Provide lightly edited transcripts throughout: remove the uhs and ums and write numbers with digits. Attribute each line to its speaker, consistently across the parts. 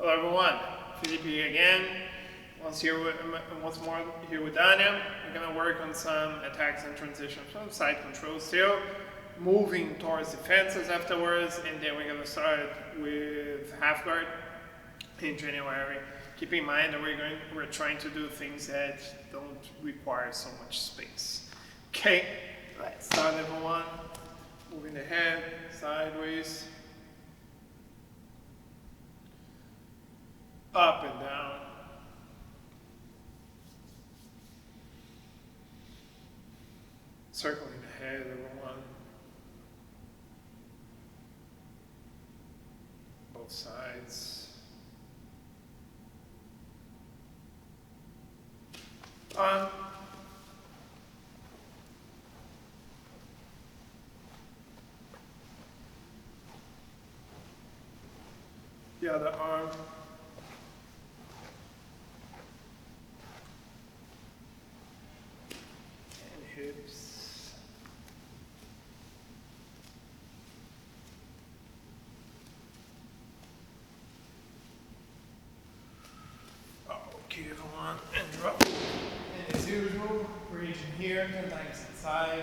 Speaker 1: Hello everyone, Felipe again. Once more here with Daniel. We're gonna work on some attacks and transitions from side control still, moving towards defenses afterwards, and then we're gonna start with half guard in January. Keep in mind that we're trying to do things that don't require so much space. Okay, let's start everyone. Moving the head sideways. Up and down. Circling the head, everyone. Both sides. On. The other arm. Hips. Okay, everyone, and drop. And as usual, reaching here, 10 times inside.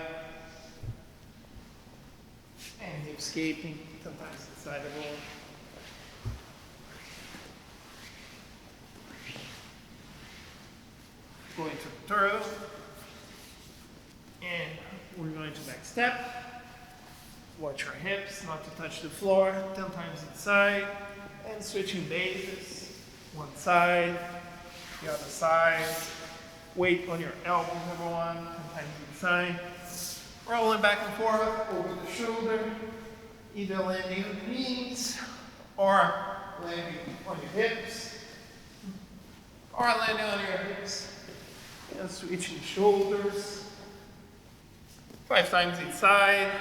Speaker 1: And escaping, 10 times inside the ball. Going to the turtle. And we're going to next step. Watch your hips, not to touch the floor. 10 times inside. And switching bases. One side, the other side. Weight on your elbows, everyone. 10 times inside. Rolling back and forth over the shoulder. Either landing on the knees, or landing on your hips, or landing on your hips. And switching shoulders. 5 times inside.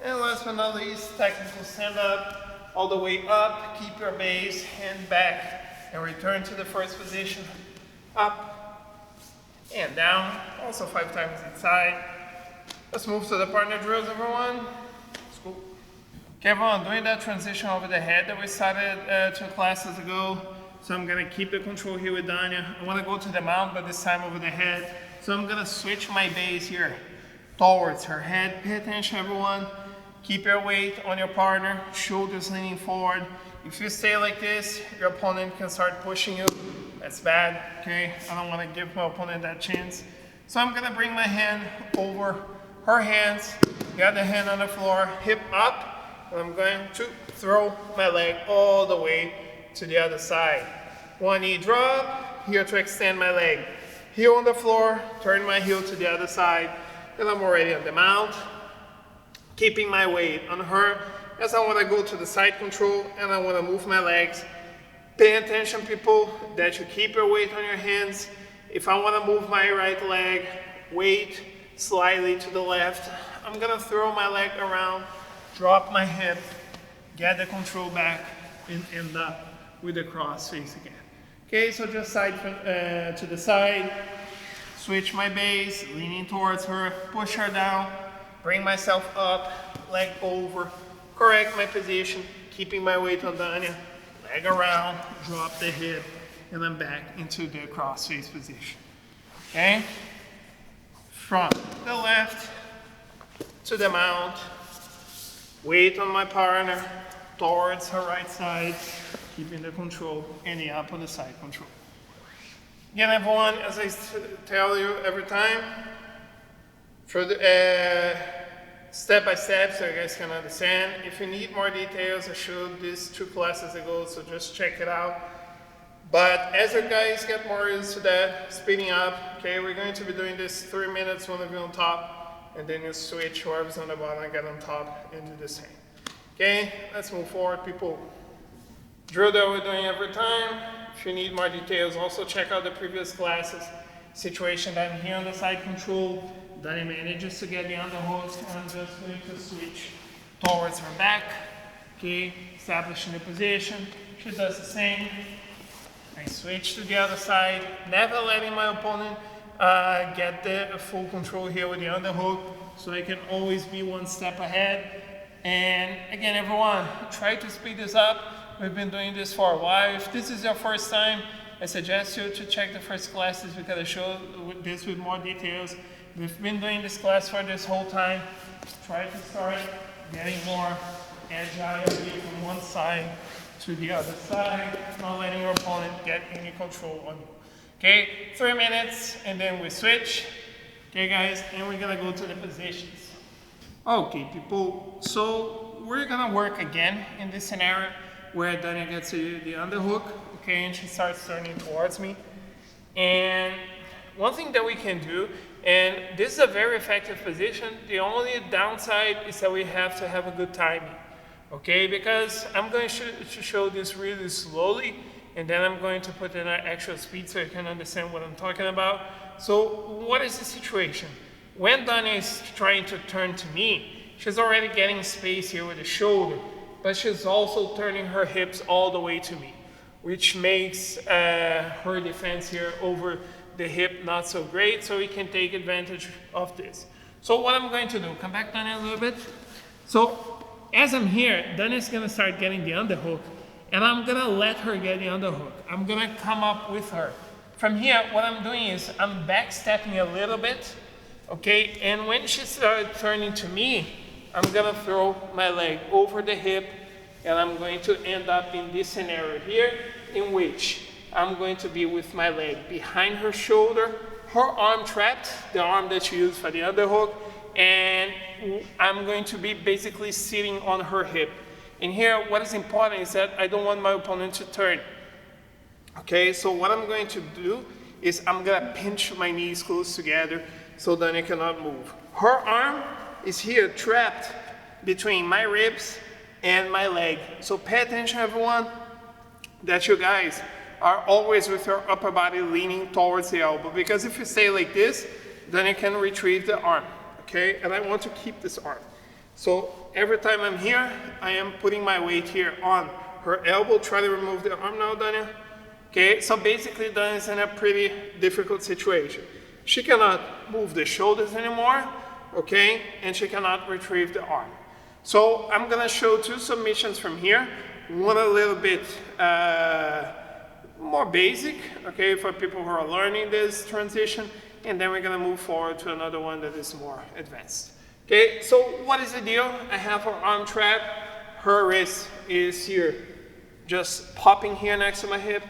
Speaker 1: And last but not least, technical stand up. All the way up. Keep your base, hand back, and return to the first position. Up and down. Also 5 times inside. Let's move to the partner drills, everyone. Let's go. Okay, everyone, doing that transition over the head that we started 2 classes ago. So I'm gonna keep the control here with Danya. I wanna go to the mount, but this time over the head. So I'm gonna switch my base here towards her head. Pay attention, everyone. Keep your weight on your partner, shoulders leaning forward. If you stay like this, your opponent can start pushing you. That's bad, okay? I don't wanna give my opponent that chance. So I'm gonna bring my hand over her hands, the other hand on the floor, hip up, and I'm going to throw my leg all the way to the other side. One knee drop, here to extend my leg. Heel on the floor, turn my heel to the other side, and I'm already on the mount. Keeping my weight on her as I want to go to the side control and I want to move my legs. Pay attention, people, that you keep your weight on your hands. If I want to move my right leg, weight slightly to the left. I'm going to throw my leg around, drop my hip, get the control back, and end up with the cross face again. Okay, so just side to the side, switch my base, leaning towards her, push her down, bring myself up, leg over, correct my position, keeping my weight on Danya, leg around, drop the hip, and I'm back into the cross face position. Okay? From the left to the mount, weight on my partner, towards her right side, keeping the control, and the up on the side control. Again, everyone, as I tell you every time, for the step by step so you guys can understand. If you need more details, I showed this 2 classes ago, so just check it out. But as you guys get more used to that, speeding up, okay, we're going to be doing this 3 minutes, one of you on top, and then you switch, whoever's on the bottom, get on top, and do the same. Okay, let's move forward, people. Drill that we're doing every time. If you need more details, also check out the previous classes. Situation that I'm here on the side control, then he manages to get the underhook, and I'm just going to switch towards her back. Okay, establishing the position. She does the same. I switch to the other side, never letting my opponent get the full control here with the underhook, so I can always be one step ahead. And again, everyone, try to speed this up. We've been doing this for a while. If this is your first time, I suggest you to check the first classes because I show this with more details. We've been doing this class for this whole time. Try to start getting more agile from one side to the other side, not letting your opponent get any control on you. Okay, 3 minutes and then we switch. Okay guys, and we're gonna go to the positions. Okay people, so we're gonna work again in this scenario where Dania gets the underhook, okay, and she starts turning towards me. And one thing that we can do, and this is a very effective position, the only downside is that we have to have a good timing, okay, because I'm going to show this really slowly, and then I'm going to put in an actual speed so you can understand what I'm talking about. So what is the situation? When Dania is trying to turn to me, she's already getting space here with the shoulder, but she's also turning her hips all the way to me, which makes her defense here over the hip not so great, so we can take advantage of this. So what I'm going to do, come back Dania a little bit. So as I'm here, Dania's gonna start getting the underhook, and I'm gonna let her get the underhook. I'm gonna come up with her. From here, what I'm doing is I'm backstepping a little bit, okay? And when she starts turning to me, I'm gonna throw my leg over the hip, and I'm going to end up in this scenario here, in which I'm going to be with my leg behind her shoulder, her arm trapped, the arm that she used for the underhook, and I'm going to be basically sitting on her hip. And here, what is important is that I don't want my opponent to turn. Okay, so what I'm going to do is I'm gonna pinch my knees close together so Dania cannot move. Her arm is here trapped between my ribs and my leg. So pay attention everyone, that you guys are always with your upper body leaning towards the elbow, because if you stay like this, then you can retrieve the arm, okay? And I want to keep this arm. So every time I'm here, I am putting my weight here on her elbow. Try to remove the arm now, Dania. Okay, so basically Dania is in a pretty difficult situation. She cannot move the shoulders anymore, okay? And she cannot retrieve the arm. So I'm gonna show 2 submissions from here. One a little bit more basic, okay, for people who are learning this transition, and then we're gonna move forward to another one that is more advanced. Okay, so what is the deal? I have her arm trapped, her wrist is here, just popping here next to my hip.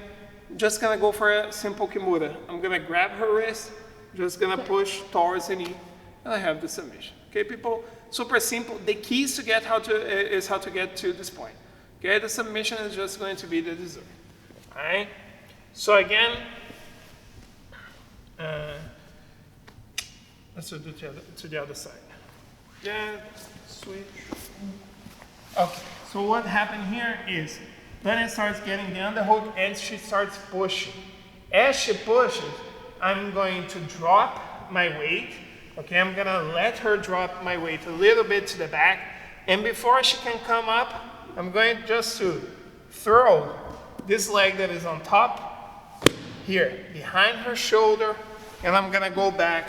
Speaker 1: Just gonna go for a simple kimura. I'm gonna grab her wrist, just gonna push towards the knee, and I have the submission. Okay, people, super simple. The key is how to get to this point. Okay, the submission is just going to be the dessert. All right. So again, let's do to the other side. Yeah, switch. Okay. So what happened here is Dania starts getting the underhook and she starts pushing. As she pushes, I'm going to drop my weight. Okay, I'm gonna let her drop my weight a little bit to the back, and before she can come up, I'm going just to throw this leg that is on top here behind her shoulder, and I'm gonna go back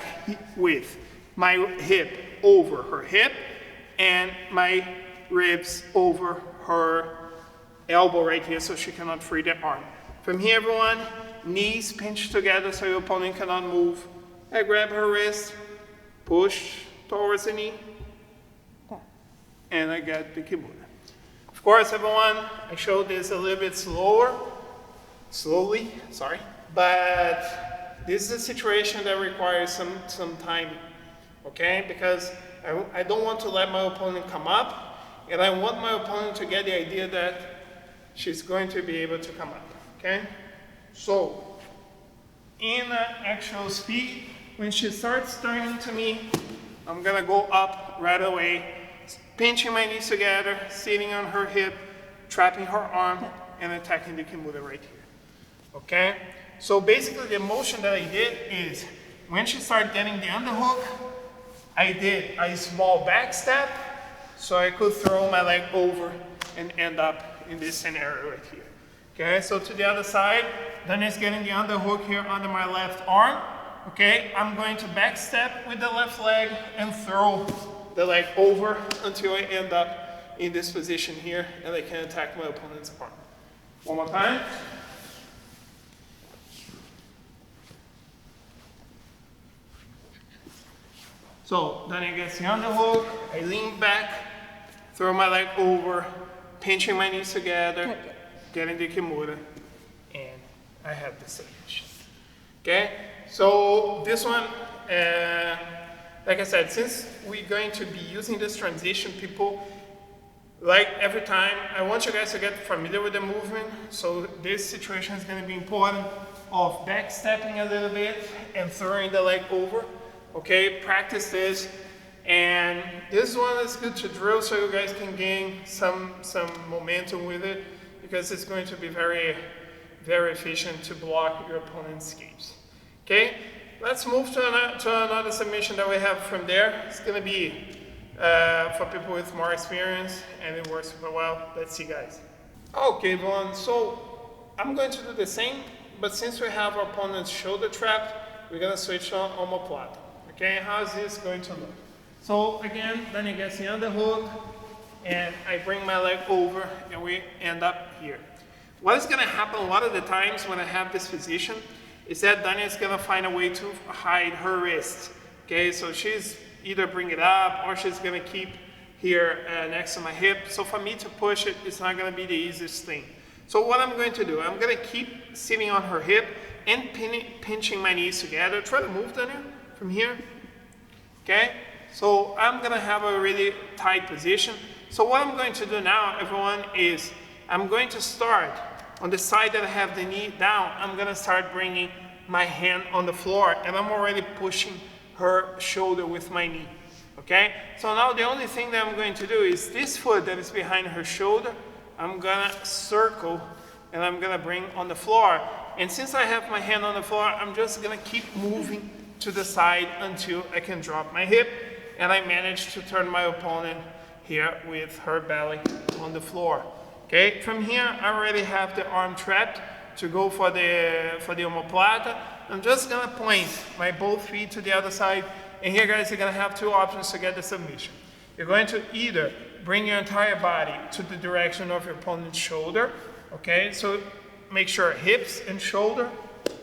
Speaker 1: with my hip over her hip and my ribs over her elbow right here so she cannot free the arm. From here, everyone, knees pinched together so your opponent cannot move. I grab her wrist, push towards the knee, and I get the kimura. Of course, everyone, I showed this a little bit slowly, but this is a situation that requires some timing, okay? Because I don't want to let my opponent come up, and I want my opponent to get the idea that she's going to be able to come up, okay? So, in actual speed, when she starts turning to me, I'm gonna go up right away, pinching my knees together, sitting on her hip, trapping her arm, and attacking the kimura right here, okay? So basically the motion that I did is, when she started getting the underhook, I did a small back step, so I could throw my leg over and end up in this scenario right here. Okay, so to the other side, Dania's getting the underhook here under my left arm. Okay, I'm going to back step with the left leg and throw the leg over until I end up in this position here and I can attack my opponent's arm. One more time. So then I get the underhook, I lean back, throw my leg over, pinching my knees together, getting the kimura, and I have the submission. Okay, so this one, like I said, since we're going to be using this transition, people, like every time, I want you guys to get familiar with the movement. So this situation is going to be important of backstepping a little bit and throwing the leg over. Okay, practice this, and this one is good to drill so you guys can gain some momentum with it, because it's going to be very, very efficient to block your opponent's escapes. Okay, let's move to another submission that we have from there. It's going to be for people with more experience, and it works super well. Let's see, guys. Okay, everyone, so I'm going to do the same, but since we have our opponent's shoulder trapped, we're going to switch on Omoplata. Okay, how's this going to look? So again, then you get the underhook, and I bring my leg over, and we end up here. What is going to happen a lot of the times when I have this position is that Dania is going to find a way to hide her wrist. Okay, so she's either bring it up, or she's going to keep here next to my hip. So for me to push it, it's not going to be the easiest thing. So what I'm going to do, I'm going to keep sitting on her hip and pinching my knees together. Try to move, Dania, from here. Okay, so I'm going to have a really tight position. So what I'm going to do now, everyone, is I'm going to start on the side that I have the knee down. I'm going to start bringing my hand on the floor, and I'm already pushing her shoulder with my knee. Okay, so now the only thing that I'm going to do is this foot that is behind her shoulder, I'm going to circle, and I'm going to bring on the floor. And since I have my hand on the floor, I'm just going to keep moving to the side until I can drop my hip, and I manage to turn my opponent here with her belly on the floor. Okay, from here I already have the arm trapped to go for the omoplata. I'm just gonna point my both feet to the other side, and here, guys, you're gonna have two options to get the submission. You're going to either bring your entire body to the direction of your opponent's shoulder. Okay, so make sure hips and shoulder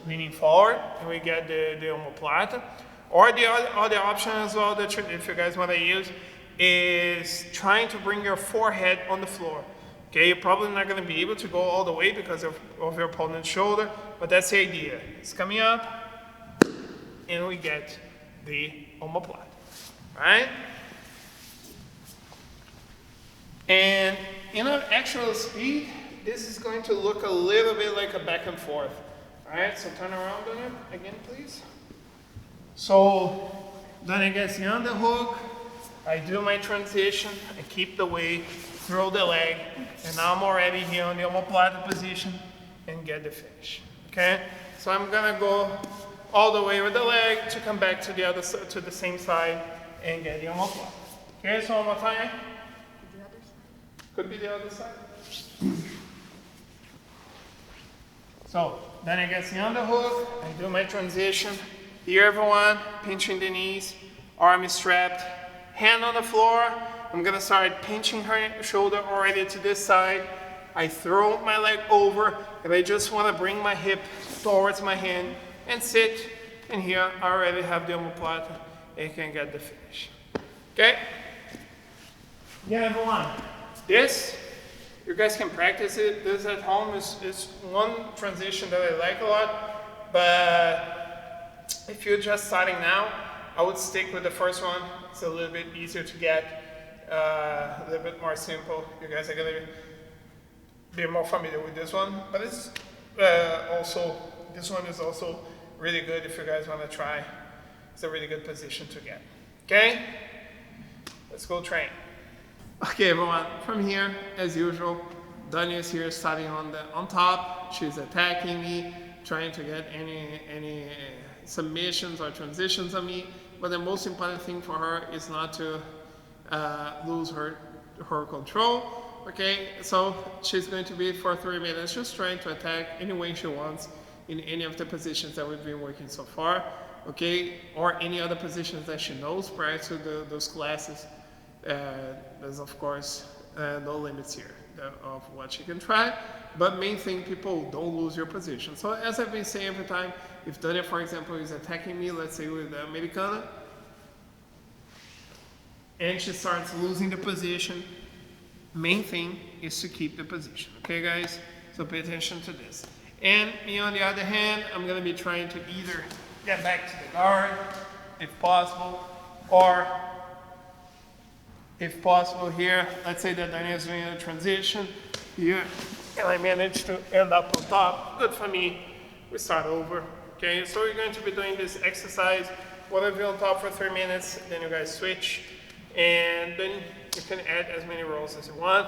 Speaker 1: leaning forward, and we get the omoplata. Or the other option as well, that if you guys want to use, is trying to bring your forehead on the floor. Okay, you're probably not going to be able to go all the way because of your opponent's shoulder, but that's the idea. It's coming up, and we get the omoplata, right? And in an actual speed, this is going to look a little bit like a back and forth. All right, so turn around on it again, please. So then I get the underhook, I do my transition, I keep the weight, throw the leg, and now I'm already here on the omoplata position and get the finish. Okay, so I'm gonna go all the way with the leg to come back to the other to the same side and get the omoplata. Okay, so one more time.
Speaker 2: The other side.
Speaker 1: Could be the other side. So then I get the underhook, I do my transition. Here, everyone, pinching the knees, arm is strapped, hand on the floor. I'm gonna start pinching her shoulder already to this side. I throw my leg over, and I just wanna bring my hip towards my hand and sit. And here, I already have the omoplata and can get the finish. Okay? Again, everyone, this, you guys can practice it. This at home is one transition that I like a lot, but if you're just starting now, I would stick with the first one. It's a little bit easier to get, a little bit more simple. You guys are gonna be more familiar with this one, but it's this one is also really good if you guys wanna try. It's a really good position to get. Okay? Let's go train. Okay, everyone, from here, as usual, Dania is here starting on top. She's attacking me, trying to get any submissions or transitions on me. But the most important thing for her is not to lose her control. Okay, so she's going to be for 3 minutes just trying to attack any way she wants in any of the positions that we've been working so far. Okay, or any other positions that she knows prior to those classes. There's of course no limits here of what she can try. but main thing, people don't lose your position. So as I've been saying every time, if Daniel, for example, is attacking me, let's say with the Americana, and she starts losing the position, main thing is to keep the position, okay guys? So pay attention to this. And me on the other hand, I'm gonna be trying to either get back to the guard, if possible, or if possible here, let's say that Daniel is doing a transition here, and I managed to end up on top, good for me, we start over, okay? So we're going to be doing this exercise, whatever on top for 3 minutes, then you guys switch, and then you can add as many rolls as you want.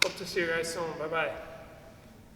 Speaker 1: Hope to see you guys soon, bye bye.